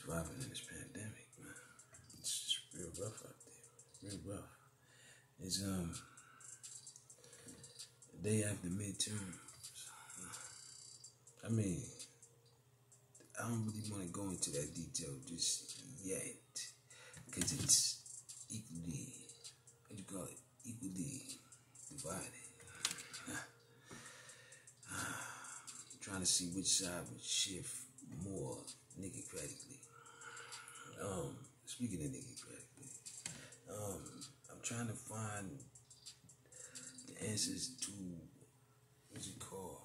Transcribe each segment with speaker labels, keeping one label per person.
Speaker 1: surviving in this pandemic, man. It's just real rough out there. Real rough. It's the day after midterm. I mean, I don't really want to go into that detail just yet, because it's equally, what you call it, equally divided. Trying to see which side would shift more nigga-cratically. Speaking of nigga-cratically, I'm trying to find the answers to, what's it called?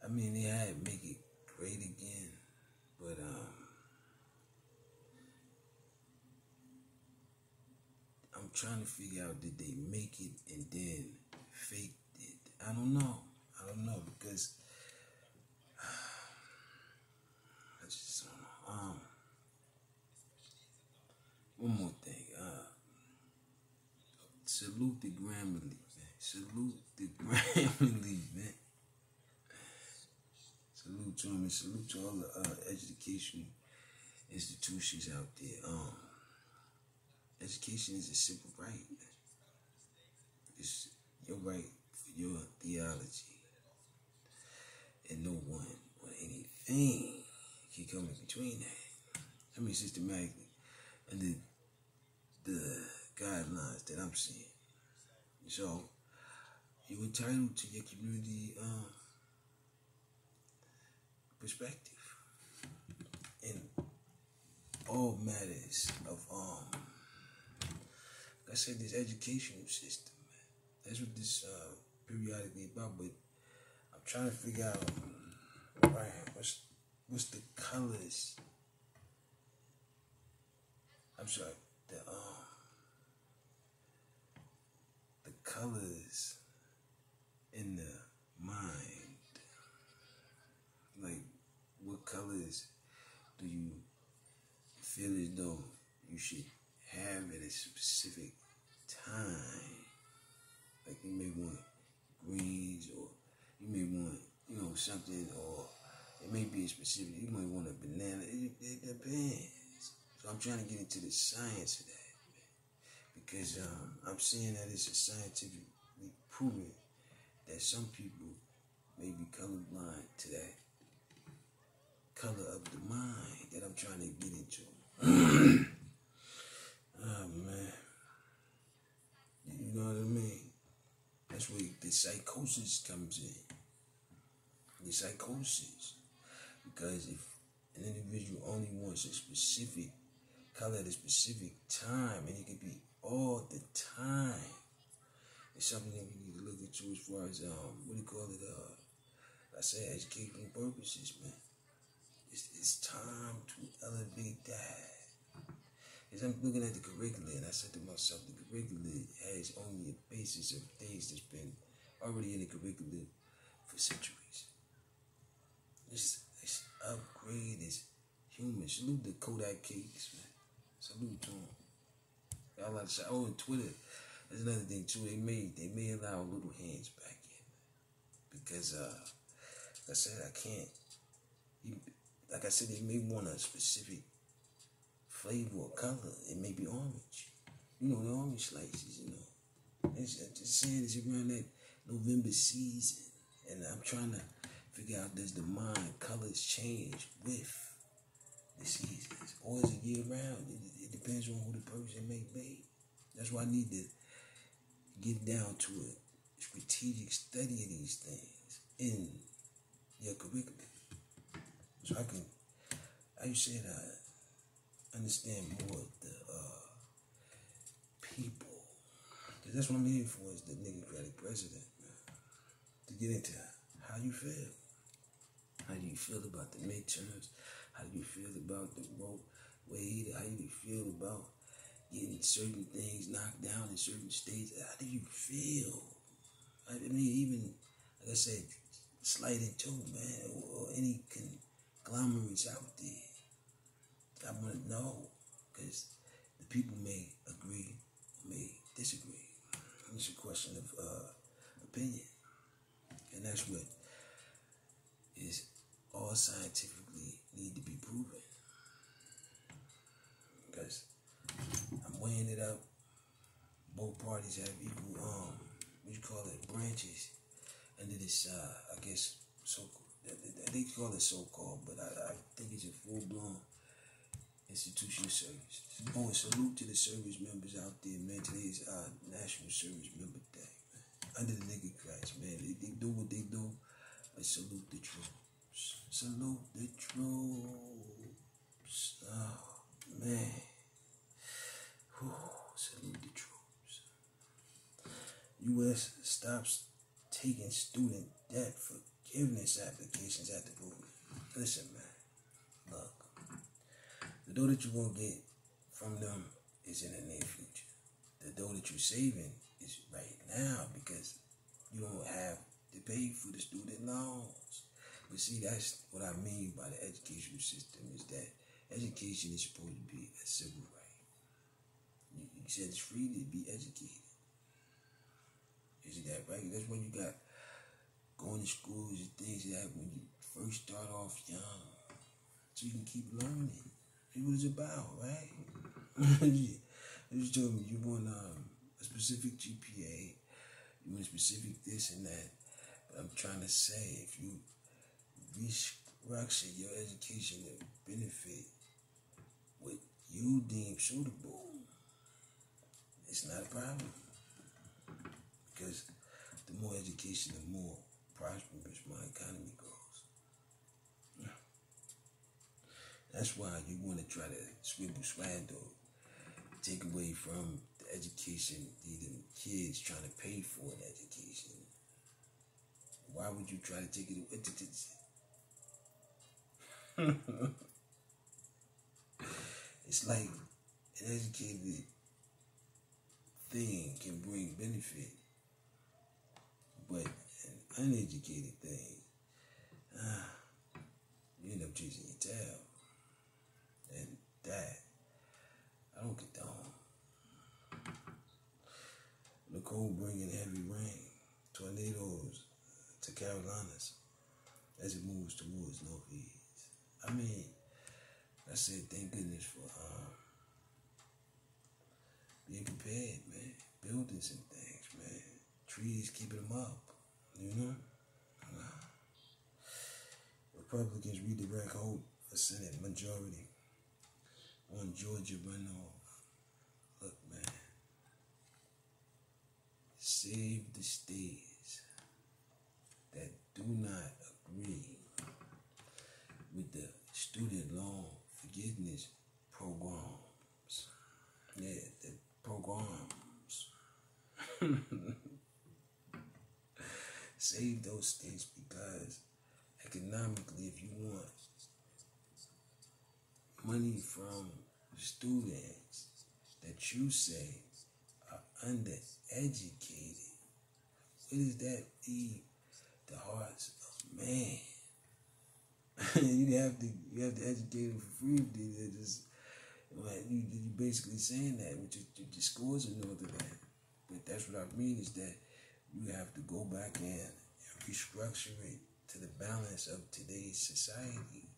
Speaker 1: I mean, they had Make It Great Again, but I'm trying to figure out, did they make it and then fake it? I don't know, because I just don't know. One more thing, salute the Grammarly, man. Salute the Grammarly, man. Salute to them and salute to all the educational institutions out there. Education is a simple right. It's your right for your theology. And no one or anything can come in between that. I mean, systematically, under the guidelines that I'm seeing. So, you're entitled to your community perspective in all matters of like I said, this educational system, man. That's what this periodically about. But I'm trying to figure out, right, what's the colors? I'm sorry, the colors in the mind. Like, what colors do you feel as though you should have at a specific time? Like, you may want greens, or you may want, something, or it may be a specific, you might want a banana. It depends. So I'm trying to get into the science of that, man. Because I'm seeing that it's a scientifically proven that some people may be colorblind to that color of the mind that I'm trying to get into. Oh, man. You know what I mean? That's where the psychosis comes in. The psychosis. Because if an individual only wants a specific color at a specific time, and it could be all the time, it's something that we need to look into as far as, what do you call it? I say educational purposes, man. It's time to elevate that. As I'm looking at the curriculum, and I said to myself, the curriculum has only a basis of things that's been already in the curriculum for centuries. Let's upgrade as humans. Salute the Kodak cakes, man. Salute to them. Y'all like to say, oh, and Twitter. There's another thing too. They may allow little hands back in, because like I said, I can't. Like I said, they may want a specific flavor or color. It may be orange. The orange slices, It's just saying it's around that November season. And I'm trying to figure out, does the mind colors change with the seasons? Or is it year round? It depends on who the person may be. That's why I need to get down to a strategic study of these things in your curriculum. So I can, how you say that, understand more of the people. Because that's what I'm here for, is the nigga-cratic president, man. To get into how you feel. How do you feel about the midterms? How do you feel about the Roe Wade? How do you feel about getting certain things knocked down in certain states? How do you feel? I mean, even, like I said, sliding too, man, or any conglomerates out there. I want to know, because the people may agree, may disagree. It's a question of opinion. And that's what is all scientifically need to be proven. Because I'm weighing it up. Both parties have equal, what you call it, branches under this, I guess, they call it so-called, but I think it's a full-blown institutional service. Oh, and salute to the service members out there, man. Today's National Service Member Day, man. Under the nigga cracks, man. They do what they do, but salute the troops. Salute the troops. Oh, man. Whew, salute the troops. U.S. stops taking student debt forgiveness applications at the movement. Listen, man. Look. The dough that you're going to get from them is in the near future. The dough that you're saving is right now because you don't have to pay for the student loans. But see, that's what I mean by the educational system is that education is supposed to be a civil right. You said it's free to be educated. Isn't that right? That's when you got going to schools and things that when you first start off young. So you can keep learning. That's what it's about, right? You just told me you want a specific GPA, you want a specific this and that. But I'm trying to say, if you restructure your education to benefit what you deem suitable, it's not a problem. Because the more education, the more prosperous my economy grows. That's why you want to try to swindle, take away from the education the kids trying to pay for an education. Why would you try to take it away? It's like an educated thing can bring benefit, but an uneducated thing, you end up chasing your tail. And that, I don't condone. Nicole bringing heavy rain, tornadoes to Carolinas as it moves towards Northeast. I mean, I said thank goodness for being prepared, man. Building some things, man. Trees keeping them up, you know? Republicans redirect hope for Senate majority on Georgia runoff. Look, man. Save the states that do not agree with the student loan forgiveness programs. Yeah, the programs. Save those states because economically, if you want money from students that you say are undereducated, what does that leave the hearts of man? you have to educate them for free. You basically saying that with your scores and all of that. But that's what I mean is that you have to go back in and restructure it to the balance of today's society.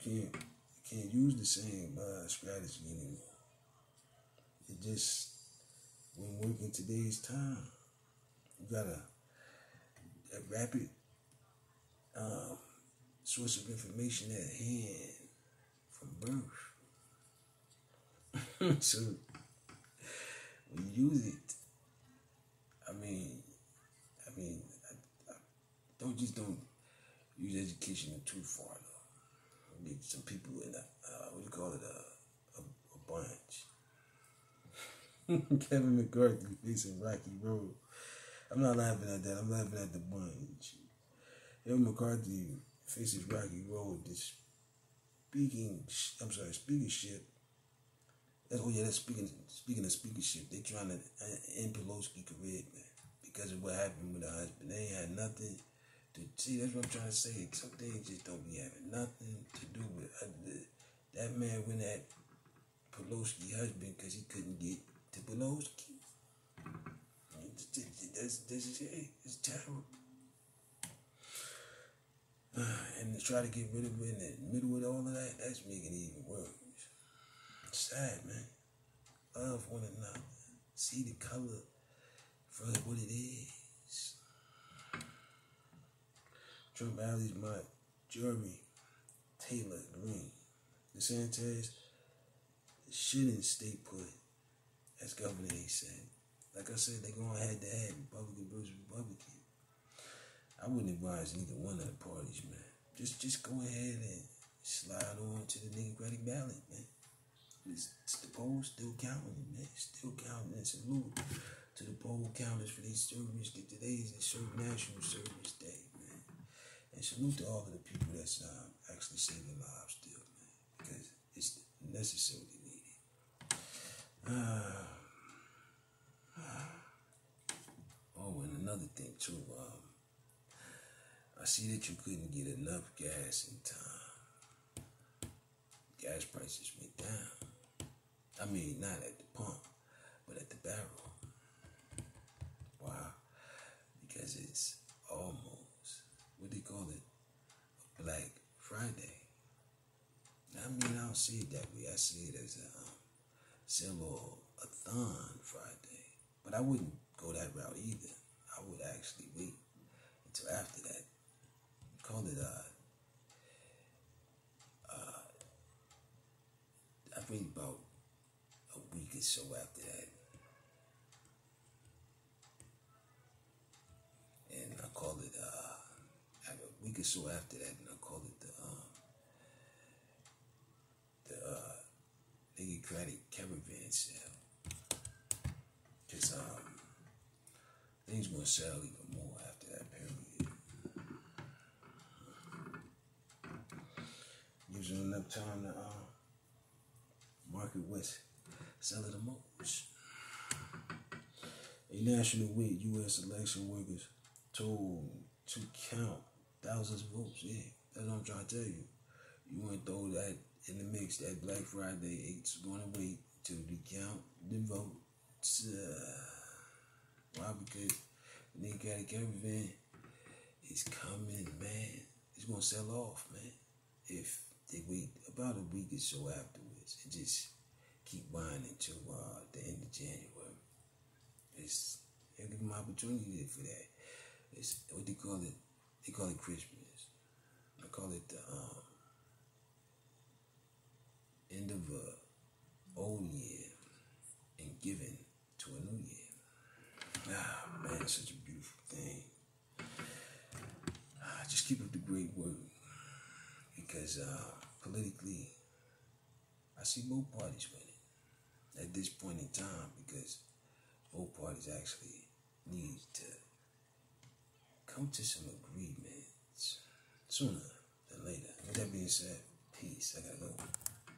Speaker 1: You can't use the same strategy anymore. It just won't work in today's time. You got a rapid source of information at hand from birth. So when you use it, I don't use education too far though. Some people in a bunch. Kevin McCarthy facing Rocky Road. I'm not laughing at that. I'm laughing at the bunch. Kevin McCarthy faces Rocky Road. This speakership. That's speaking of speakership. They trying to end Pelosi's career, man, because of what happened with her husband. They ain't had nothing to see. That's what I'm trying to say. Some things just don't be having nothing to do with that man went at Pelosi's husband because he couldn't get to Pelosi. it's terrible. And to try to get rid of it in the middle of all of that, that's making it even worse. It's sad, man. Love one another. See the color for what it is. Trump Alley's my Jeremy Taylor Green. DeSantis shouldn't stay put as governor, they said. Like I said, they're going head to head, Republican versus Republican. I wouldn't advise neither one of the parties, man. Just go ahead and slide on to the Democratic ballot, man. It's the polls still counting, man. Still counting. And salute to the poll counters for these service. Today's National Service Day, man. And salute to all of the people that's actually saving lives still, man. Because it's necessarily needed. Oh, and another thing too. I see that you couldn't get enough gas in time. Gas prices went down. I mean, not at the pump, but at the barrel. Why? Because it's almost, what do you call it? A Black Friday. I mean, I don't see it that way. I see it as a sell-a-thon Friday. But I wouldn't go that route either. I would actually wait until after that. Call it, I think about a week or so after that. And I call it, a week or so after that, and I call it the Democratic Caravan Sale. Because things gonna sell even more after that period. Gives you enough time to market what's selling the most. A national week, U.S. election workers told to count thousands of votes. Yeah, that's what I'm trying to tell you. You want to throw that in the mix, that Black Friday, it's going to wait to recount the votes. Why? Because the Democratic Caravan is coming, man. It's going to sell off, man. If they wait about a week or so afterwards and just keep buying until the end of January. They'll give them opportunity for that. It's what they call it. They call it Christmas. I call it the end of a old year and giving to a new year. Man, it's such a beautiful thing. Just keep up the great work. Because politically, I see both parties winning at this point in time, because both parties actually need to come to some agreements sooner than later. With that being said, peace. I gotta go.